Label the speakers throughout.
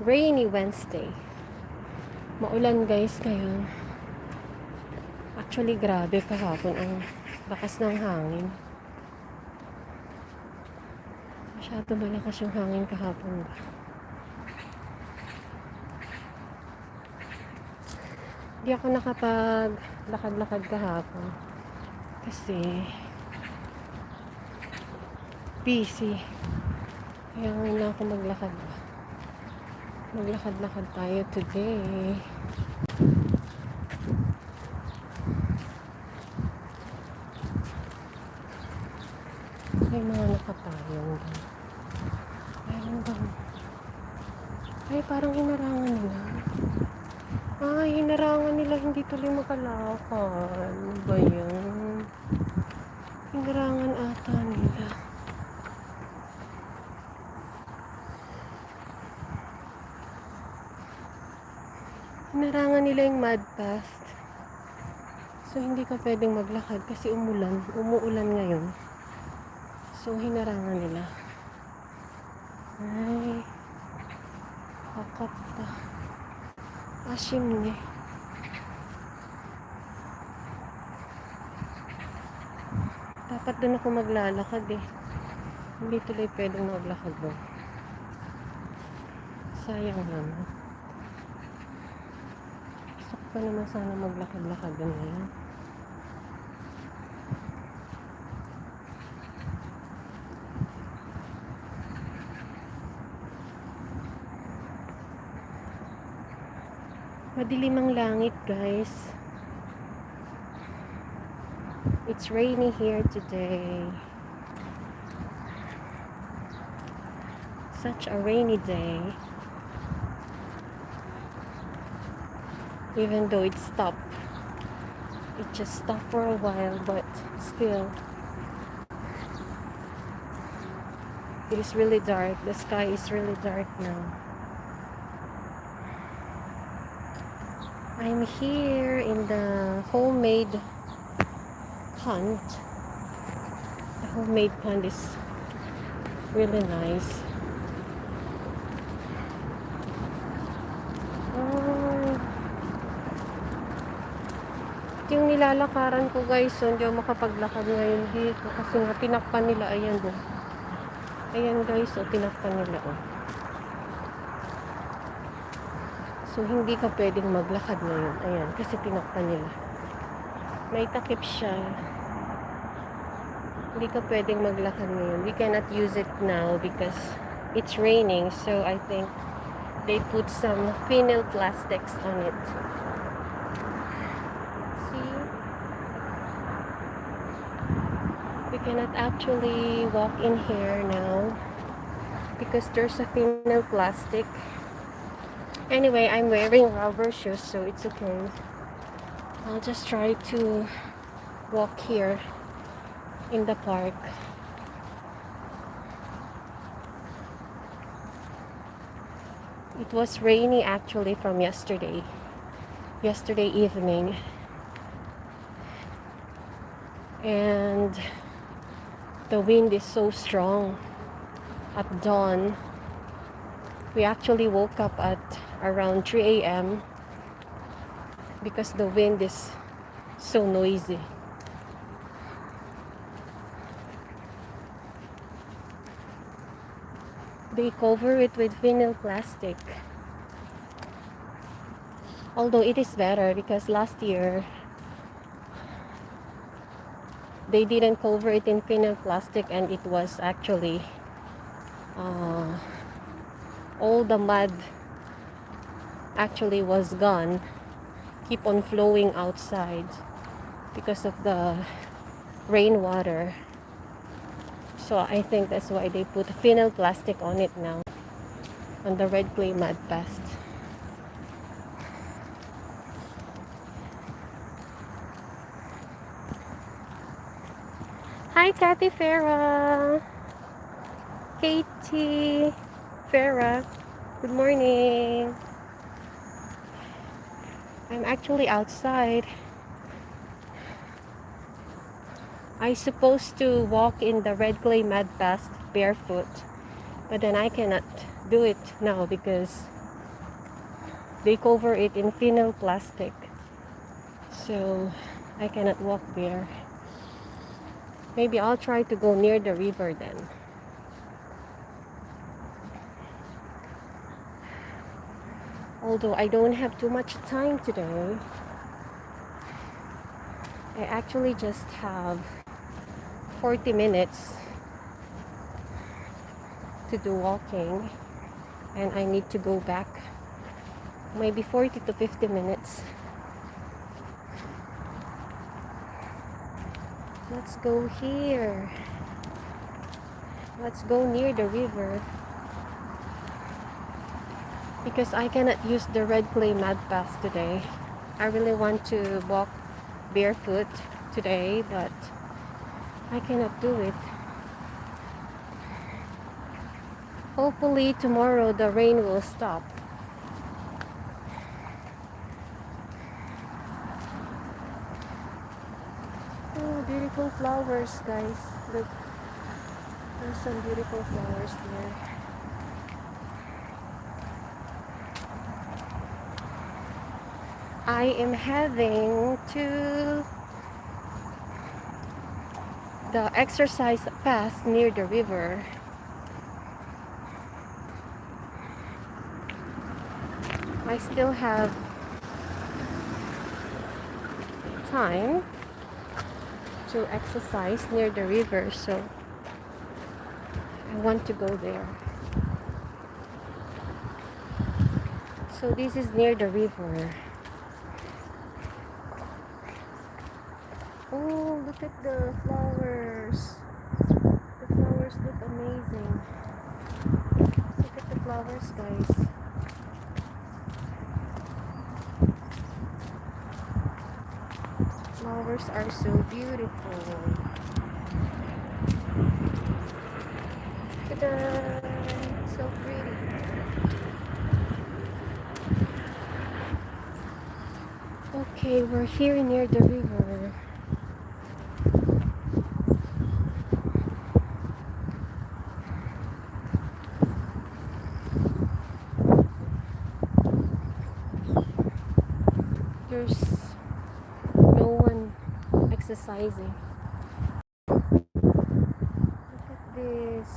Speaker 1: Rainy Wednesday. Maulan guys ngayon. Actually grabe kahapon ang lakas ng hangin. Masyado malakas yung hangin kahapon ba? Hindi ako nakapag-lakad-lakad kahapon. Kasi busy. Kaya ngayon na ako maglakad. Maglakad-lakad tayo today. May mga nakatayong doon. Ayun ba? Ay, parang hinarangan nila. Ay, hinarangan nila. Hindi tuloy makalakad. Ano ba yan? Hinarangan ata nila. Hinarangan nila yung mud path. So, hindi ka pwedeng maglakad kasi umuulan ngayon. So, hinarangan nila. Ay, kakapta. Asim ni. Dapat doon ako maglalakad eh. Hindi tuloy pwedeng maglakad doon. Sayang naman. Gusto ko pa naman sana maglakad-lakad doon ngayon. Madilim ang langit guys. It's rainy here today. Such a rainy day. Even though it stopped. It just stopped for a while, but still. It is really dark. The sky is really dark now. I'm here in the homemade pond. The homemade pond is really nice. Yung nilalakaran ko guys, so hindi ako makapaglakad ngayon dito kasi nga tinakpan nila. Ayan doon. Ayan guys, so tinakpan nila oh. So hindi ka pwedeng maglakad ngayon. Ayan, kasi tinakpan nila. May takip siya. Hindi ka pwedeng maglakad ngayon. We cannot use it now because it's raining. So I think they put some vinyl plastics on it. See? We cannot actually walk in here now because there's a vinyl plastic. Anyway, I'm wearing rubber shoes, so it's okay. I'll just try to walk here in the park. It was rainy actually from yesterday evening. And the wind is so strong at dawn. We actually woke up at around 3 a.m. because the wind is so noisy. They cover it with vinyl plastic. Although it is better because last year they didn't cover it in vinyl plastic and it was actually all the mud actually was gone, keep on flowing outside because of the rainwater. So I think that's why they put vinyl plastic on it now, on the red clay mud path. Hi Kathy Farah, Katie Farah, good morning. I'm actually outside. I'm supposed to walk in the red clay mud path barefoot, but then I cannot do it now because they cover it in vinyl plastic. So I cannot walk there. Maybe I'll try to go near the river then. Although I don't have too much time today. I actually just have 40 minutes to do walking, and I need to go back maybe 40 to 50 minutes. Let's go here. Let's go near the river. Because I cannot use the red clay mud path today. I really want to walk barefoot today, but I cannot do it. Hopefully tomorrow the rain will stop. Oh, beautiful flowers, guys. Look, there's some beautiful flowers there. I am heading to the exercise path near the river. I still have time to exercise near the river, so I want to go there. So this is near the river. Oh, look at the flowers. The flowers look amazing. Look at the flowers, guys. Flowers are so beautiful. Ta-da! So pretty. Okay, we're here near the river. There's no one exercising. Look at this.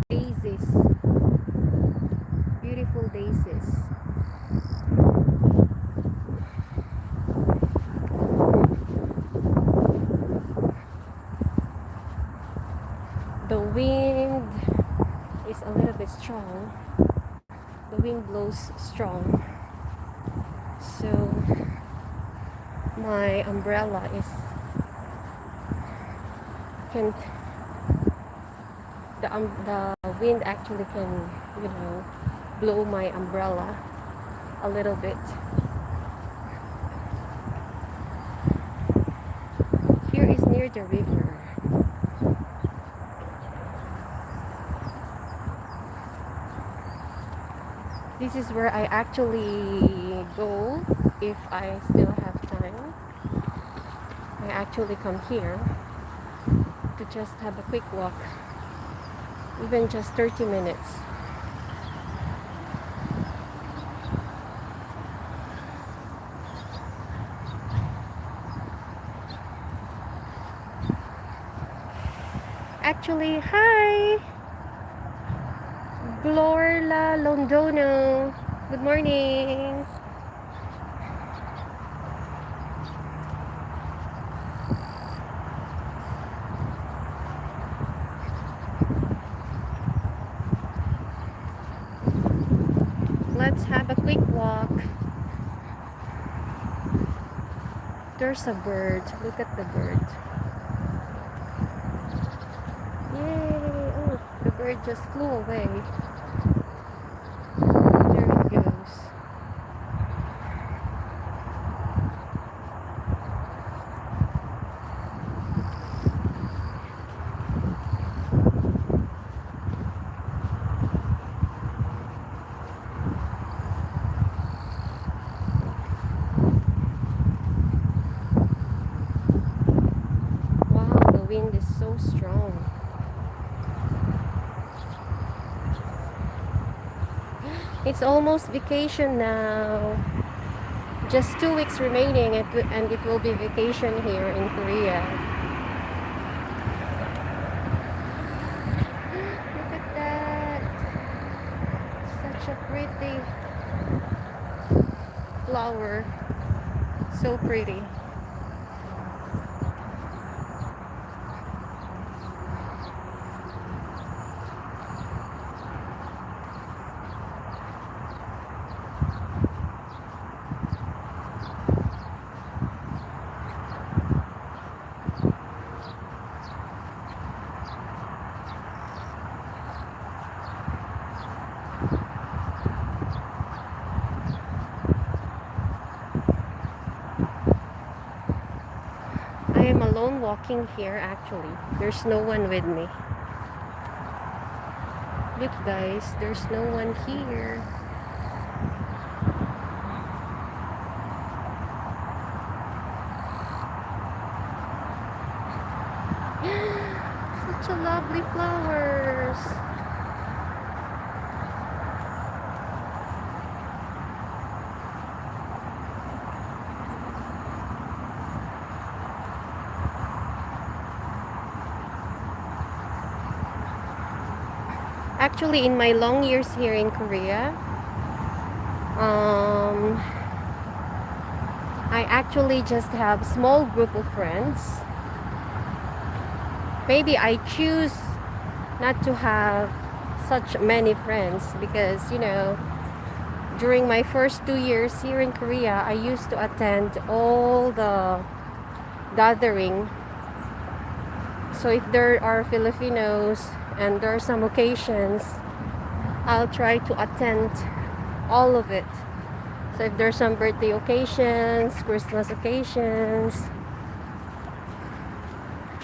Speaker 1: Daisies. Beautiful daisies. The wind is a little bit strong. The wind blows strong. So my umbrella can the wind actually can, blow my umbrella a little bit. Here is near the river. This is where I actually go if I still have time. I actually come here to just have a quick walk, even just 30 minutes. Actually, hi! Glorla Londono. Good morning. Let's have a quick walk. There's a bird. Look at the bird. Yay! Oh, the bird just flew away. There it goes. Wow, the wind is so strong. It's almost vacation now. Just 2 weeks remaining, and it will be vacation here in Korea. Look at that. Such a pretty flower. So pretty. I am alone walking here actually. There's no one with me. Look guys, there's no one here. Such a lovely flowers. Actually, in my long years here in Korea, I actually just have small group of friends. Maybe I choose not to have such many friends because, during my first 2 years here in Korea, I used to attend all the gathering. So if there are Filipinos and there are some occasions, I'll try to attend all of it. So if there's some birthday occasions, Christmas occasions,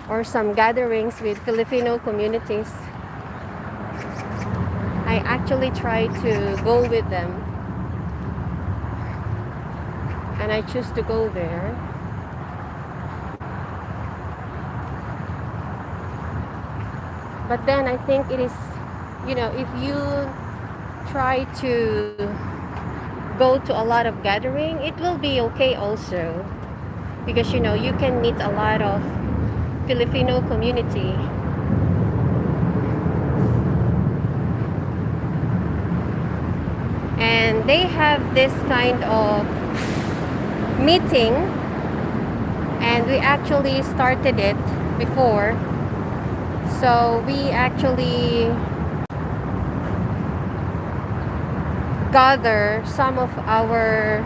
Speaker 1: or some gatherings with Filipino communities, I actually try to go with them. And I choose to go there. But then I think it is, if you try to go to a lot of gathering, it will be okay also. Because, you can meet a lot of Filipino community. And they have this kind of meeting, and we actually started it before. So we actually gather some of our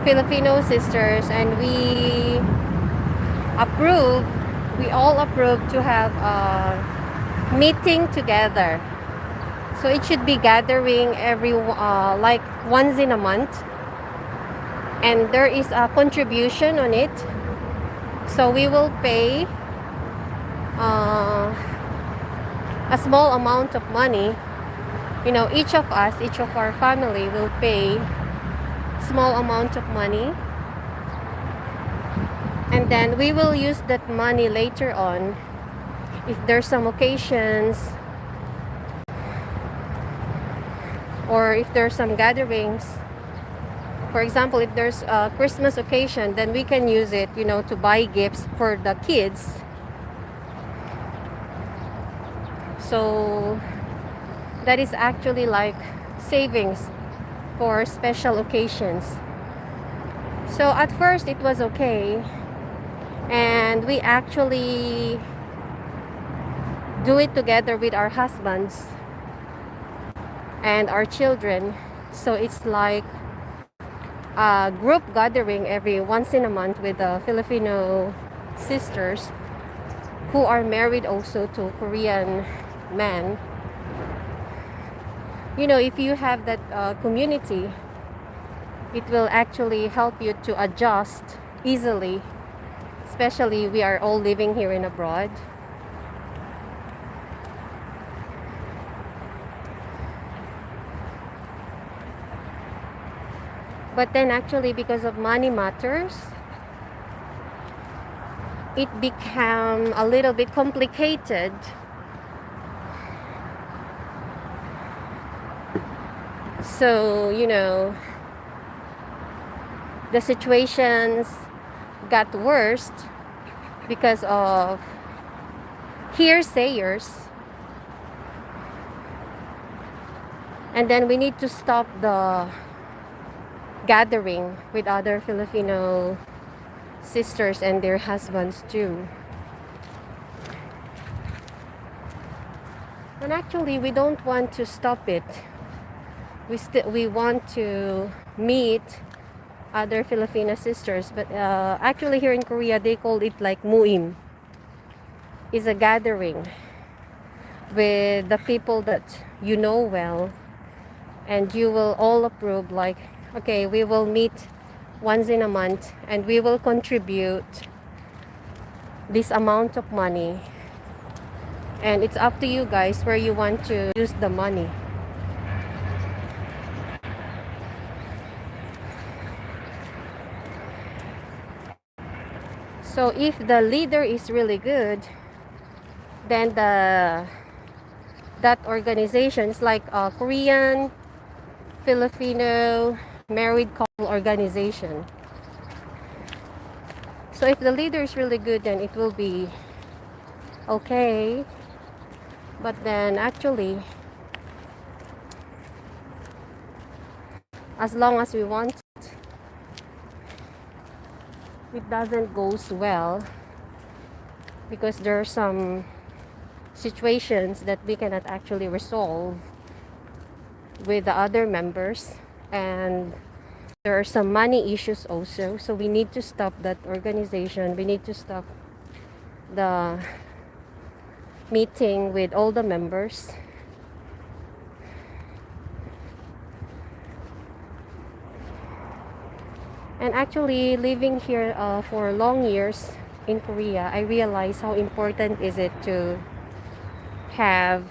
Speaker 1: Filipino sisters, and we all approve to have a meeting together. So it should be gathering every like once in a month, and there is a contribution on it. So we will pay a small amount of money. Each of our family will pay small amount of money, and then we will use that money later on if there's some occasions, or if there's some gatherings. For example, if there's a Christmas occasion, then we can use it, to buy gifts for the kids. So that is actually like savings for special occasions. So at first it was okay, and we actually do it together with our husbands and our children. So it's like a group gathering every once in a month with the Filipino sisters who are married also to Korean men. If you have that community, it will actually help you to adjust easily, especially we are all living here in abroad. But then actually, because of money matters, it became a little bit complicated. So, the situations got worse because of hearsayers. And then we need to stop the gathering with other Filipino sisters and their husbands too. And actually, we don't want to stop it. We want to meet other Filipino sisters, but actually here in Korea they call it like muim. It's a gathering with the people that you know well, and you will all approve like, okay, we will meet once in a month and we will contribute this amount of money, and it's up to you guys where you want to use the money. So if the leader is really good, then that organization is like a Korean Filipino married couple organization. So if the leader is really good, then it will be okay. But then actually, as long as we want it doesn't goes well, because there are some situations that we cannot actually resolve with the other members, and there are some money issues also. So we need to stop that organization. We need to stop the meeting with all the members. And actually living here for long years in Korea, I realize how important is it to have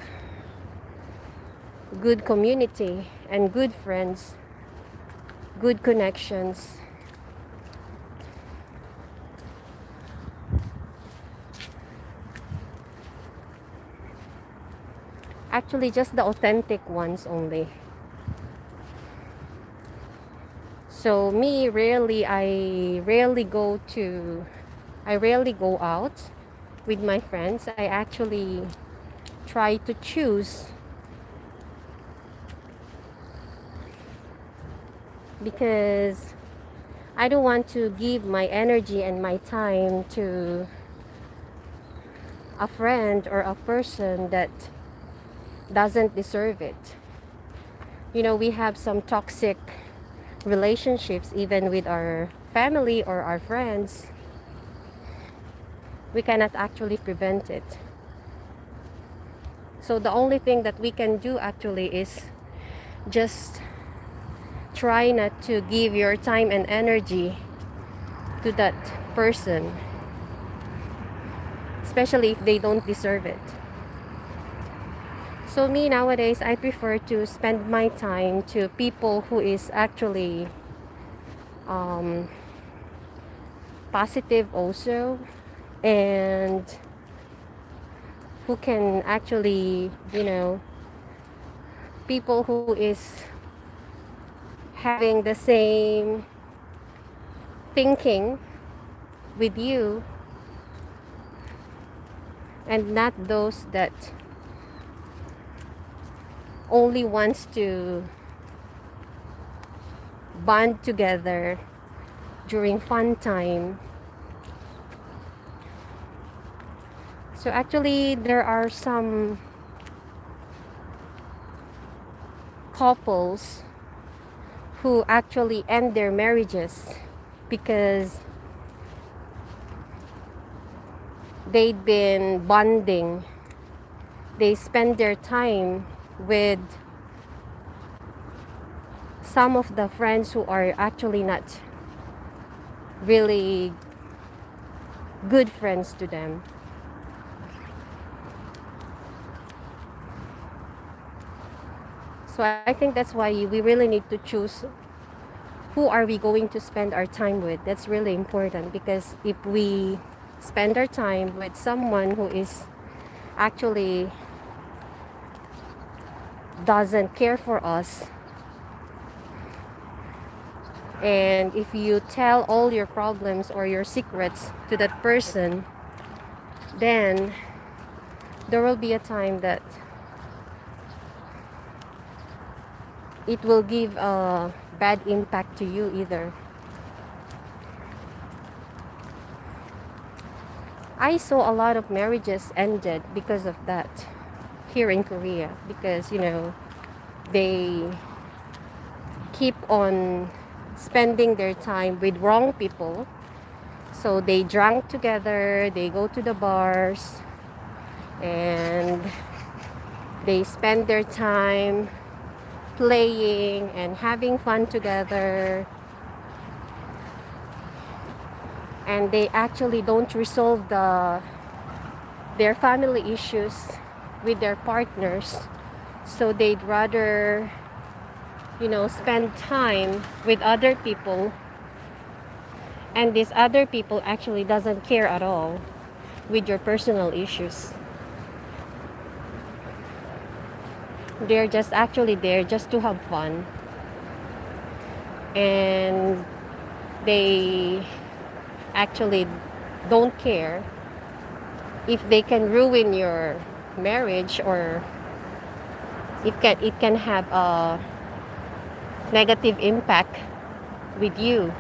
Speaker 1: good community and good friends, good connections. Actually, just the authentic ones only. So me, I rarely go out with my friends. I actually try to choose, because I don't want to give my energy and my time to a friend or a person that doesn't deserve it. We have some toxic relationships even with our family or our friends. We cannot actually prevent it. So the only thing that we can do actually is just try not to give your time and energy to that person, especially if they don't deserve it. So me nowadays, I prefer to spend my time to people who is actually positive also, and who can actually, people who is having the same thinking with you, and not those that only wants to bond together during fun time. So actually there are some couples who actually end their marriages because they'd been bonding. They spend their time with some of the friends who are actually not really good friends to them. So I think that's why we really need to choose who are we going to spend our time with. That's really important, because if we spend our time with someone who is actually doesn't care for us, And if you tell all your problems or your secrets to that person, then there will be a time that it will give a bad impact to you either. I saw a lot of marriages ended because of that here in Korea, because they keep on spending their time with wrong people. So they drank together, they go to the bars, and they spend their time playing and having fun together, and they actually don't resolve their family issues with their partners. So they'd rather spend time with other people, and these other people actually doesn't care at all with your personal issues. They're just actually there just to have fun, and they actually don't care if they can ruin your marriage, or it can have a negative impact with you.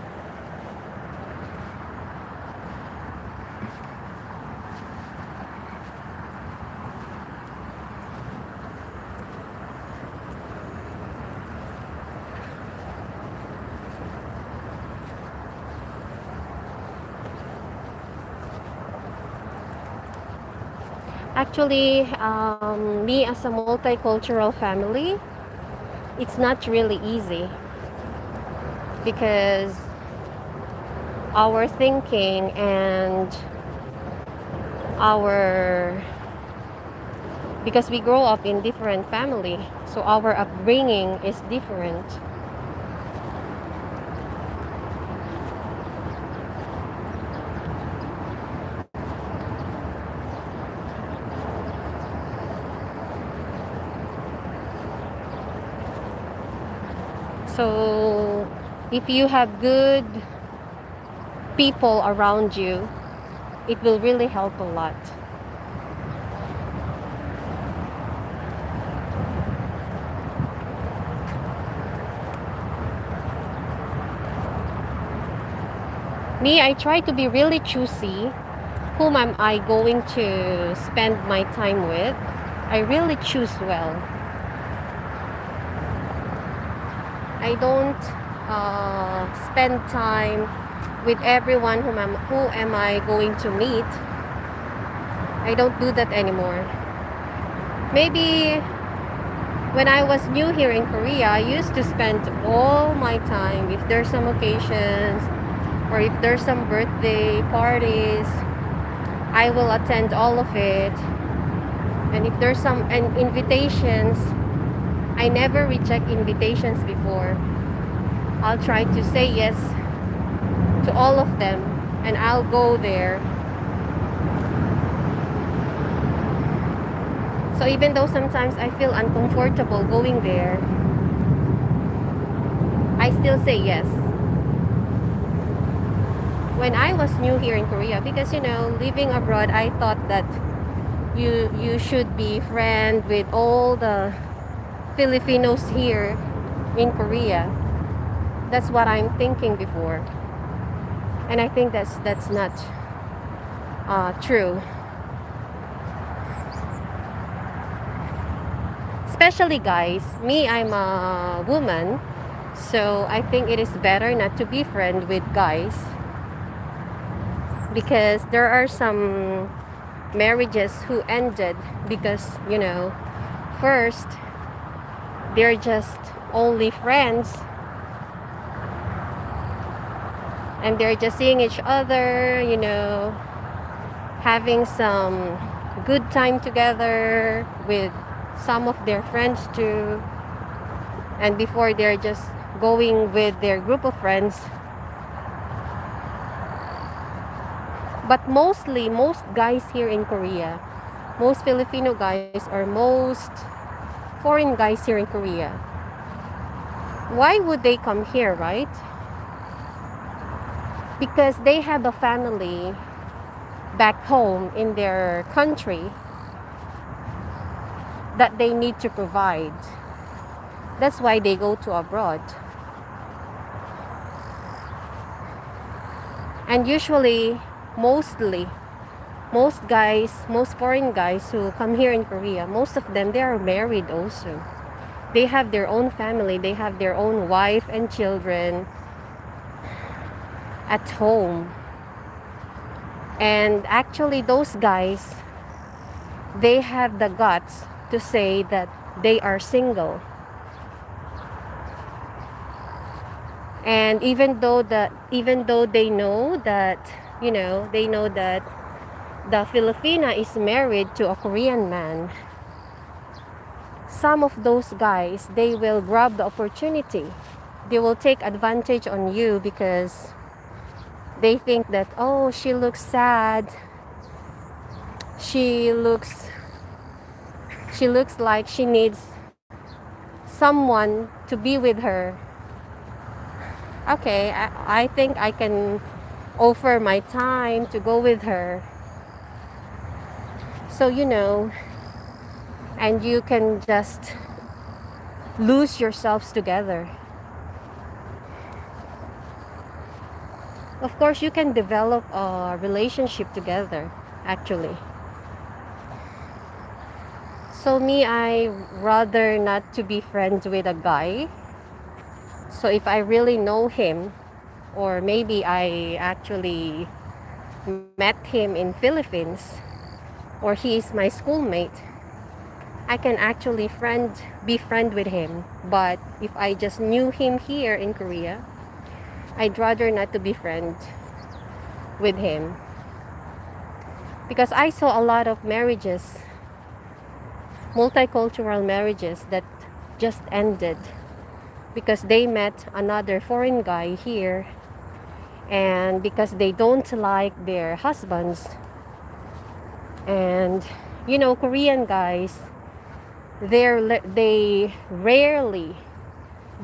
Speaker 1: Actually, me as a multicultural family, it's not really easy, because our thinking and our because we grow up in different family, so our upbringing is different. So if you have good people around you, it will really help a lot. Me, I try to be really choosy whom am I going to spend my time with. I really choose well. I don't spend time with everyone who am I going to meet. I don't do that anymore. Maybe when I was new here in Korea, I used to spend all my time, if there's some occasions or if there's some birthday parties, I will attend all of it. And if there's some invitations, I never reject invitations before. I'll try to say yes to all of them, and I'll go there. So even though sometimes I feel uncomfortable going there, I still say yes. When I was new here in Korea, because living abroad, I thought that you should be friend with all the Filipinos here in Korea. That's what I'm thinking before, and I think that's not true. Especially guys. Me, I'm a woman, so I think it is better not to be friend with guys, because there are some marriages who ended because first they're just only friends, and they're just seeing each other, having some good time together with some of their friends too, and before they're just going with their group of friends. But mostly, most guys here in Korea, most Filipino guys, or most foreign guys here in Korea, why would they come here, right? because they have a family back home in their country that they need to provide. That's why they go to abroad. And usually, mostly, most foreign guys who come here in Korea, most of them, they are married also. They have their own family, they have their own wife and children at home. And actually, those guys, they have the guts to say that they are single. And even though they know that, they know that the Filipina is married to a Korean man, some of those guys, they will grab the opportunity. They will take advantage on you because they think that, oh, she looks sad. She looks like she needs someone to be with her. Okay, I think I can offer my time to go with her. So, and you can just lose yourselves together. Of course, you can develop a relationship together, actually. So me, I rather not to be friends with a guy. So if I really know him, or maybe I actually met him in Philippines, or he is my schoolmate, I can actually be friend with him. But if I just knew him here in Korea, I'd rather not to be friend with him. Because I saw a lot of marriages, multicultural marriages that just ended because they met another foreign guy here, and because they don't like their husbands. And Korean guys, they rarely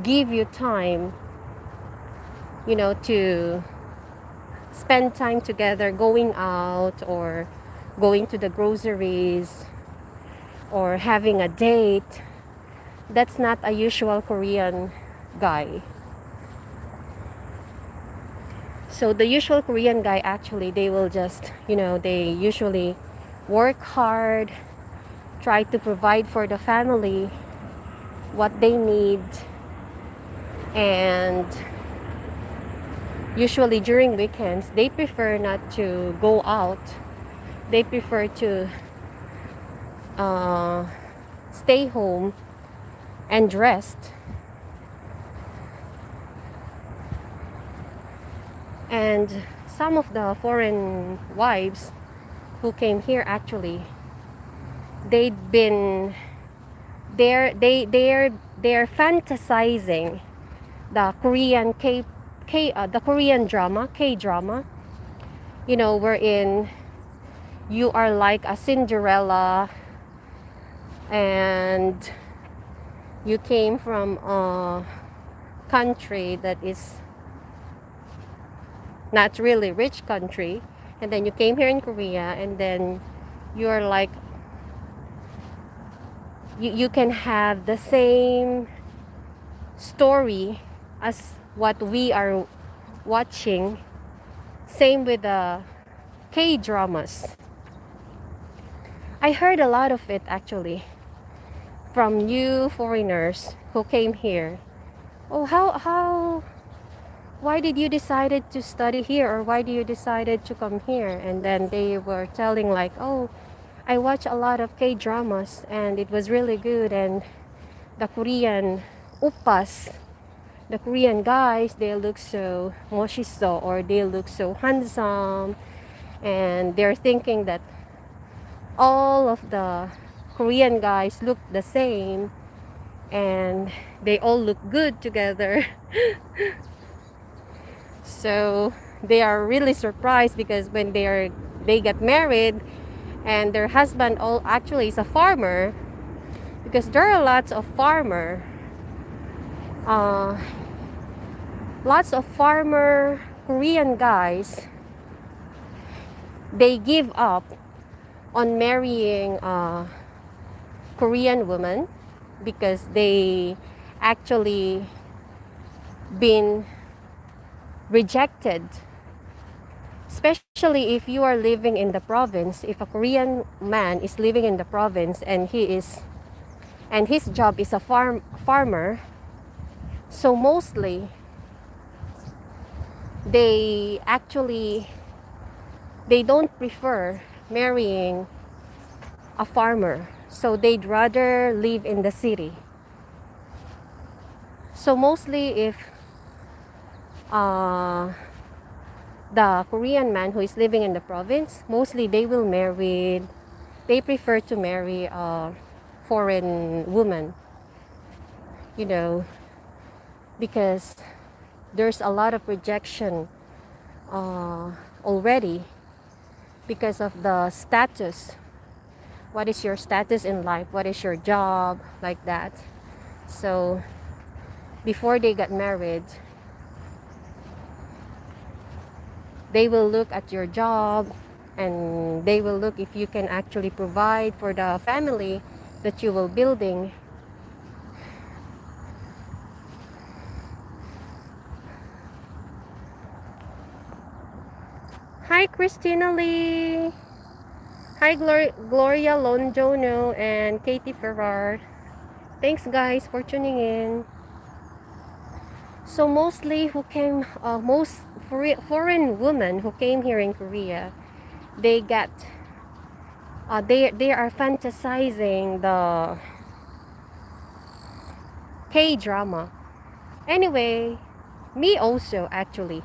Speaker 1: give you time, to spend time together, going out or going to the groceries or having a date. That's not a usual Korean guy. So the usual Korean guy, actually, they will just, they usually work hard, try to provide for the family what they need, and usually during weekends, they prefer not to go out. They prefer to stay home and rest. And some of the foreign wives who came here, actually, they've been they're fantasizing the Korean the Korean drama, K-drama, wherein you are like a Cinderella and you came from a country that is not really rich country, and then you came here in Korea, and then you're like, you can have the same story as what we are watching. Same with the K-dramas. I heard a lot of it, actually, from new foreigners who came here. Oh, why did you decided to study here, or why do you decided to come here? And then they were telling like, oh, I watch a lot of K-dramas and it was really good, and the Korean oppas, the Korean guys, they look so 멋있어, or they look so handsome, and they're thinking that all of the Korean guys look the same and they all look good together. So they are really surprised because when they get married and their husband all actually is a farmer, because there are lots of farmer Korean guys, they give up on marrying a Korean woman because they actually been rejected, especially if you are living in the province. If a Korean man is living in the province and his job is a farmer, so mostly they actually they don't prefer marrying a farmer, so they'd rather live in the city. So mostly if uh, the Korean man who is living in the province, mostly they prefer to marry a foreign woman, you know, because there's a lot of rejection already because of the status. What is your status in life? What is your job? Like that. So before they get married, they will look at your job, and they will look if you can actually provide for the family that you will building. Hi Christina Lee. Hi Gloria Londono and Katie Ferrar. Thanks guys for tuning in. So mostly who came, most foreign women who came here in Korea, they get, they are fantasizing the K-drama. Anyway, me also actually.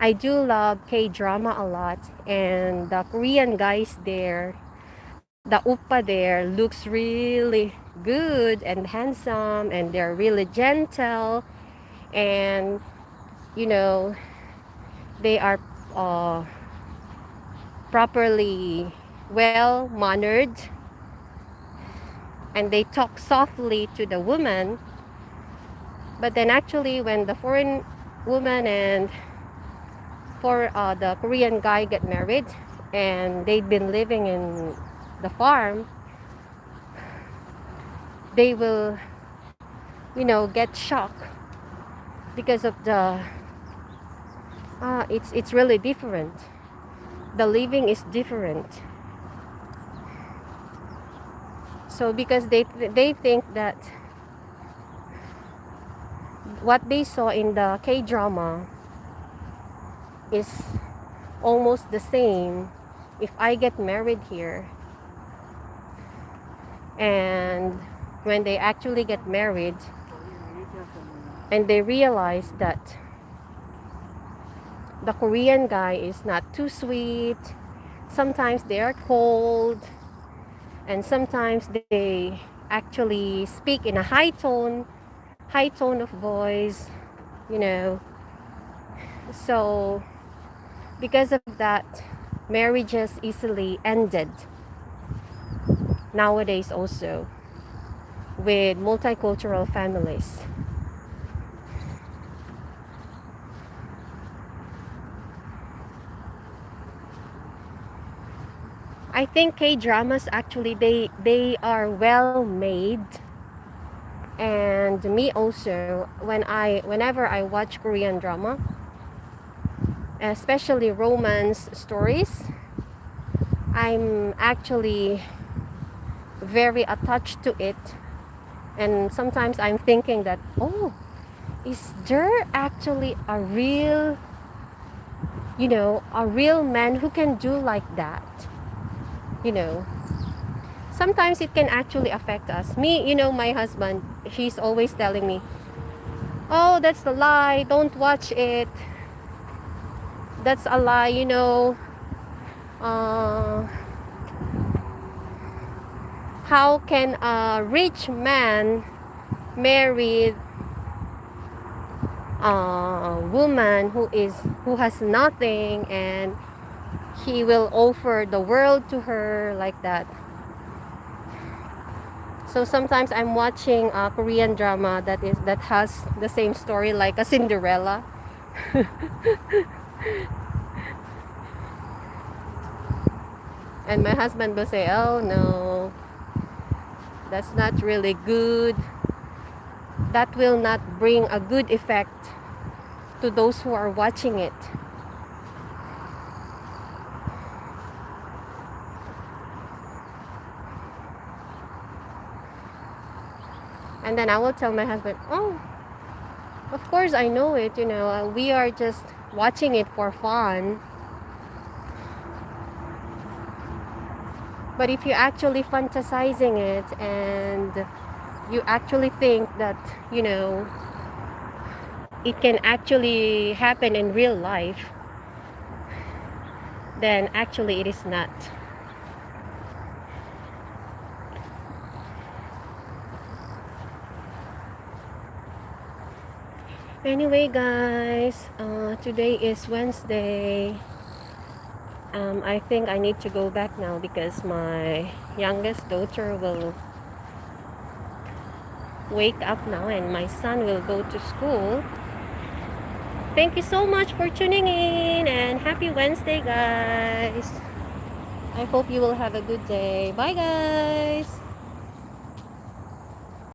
Speaker 1: I do love K-drama a lot, and the Korean guys there, the oppa there looks really good and handsome, and they're really gentle, and you know, they are uh, properly well mannered, and they talk softly to the woman. But then actually when the foreign woman and for the Korean guy get married and they've been living in the farm, they will, you know, get shocked because of the it's really different. The living is different. So because they think that what they saw in the K-drama is almost the same if I get married here. And when they actually get married and they realize that the Korean guy is not too sweet, sometimes they are cold, and sometimes they actually speak in a high tone of voice, you know. So because of that, marriages easily ended nowadays also with multicultural families. I think K-dramas actually they are well made, and me also whenever I watch Korean drama, especially romance stories, I'm actually very attached to it, and sometimes I'm thinking that, oh, is there actually a real, you know, a real man who can do like that, you know. Sometimes it can actually affect us. Me, you know, my husband, he's always telling me, oh, that's a lie, don't watch it, that's a lie, you know. How can a rich man marry a woman who has nothing, and he will offer the world to her like that? So sometimes I'm watching a Korean drama that has the same story like a Cinderella, And my husband will say, oh no, that's not really good. That will not bring a good effect to those who are watching it. And then I will tell my husband, oh, of course I know it, we are just watching it for fun. But if you actually fantasizing it and you actually think that, it can actually happen in real life, then actually it is not. Anyway, guys, today is Wednesday. I think I need to go back now because my youngest daughter will wake up now and my son will go to school. Thank you so much for tuning in and happy Wednesday, guys. I hope you will have a good day. Bye, guys.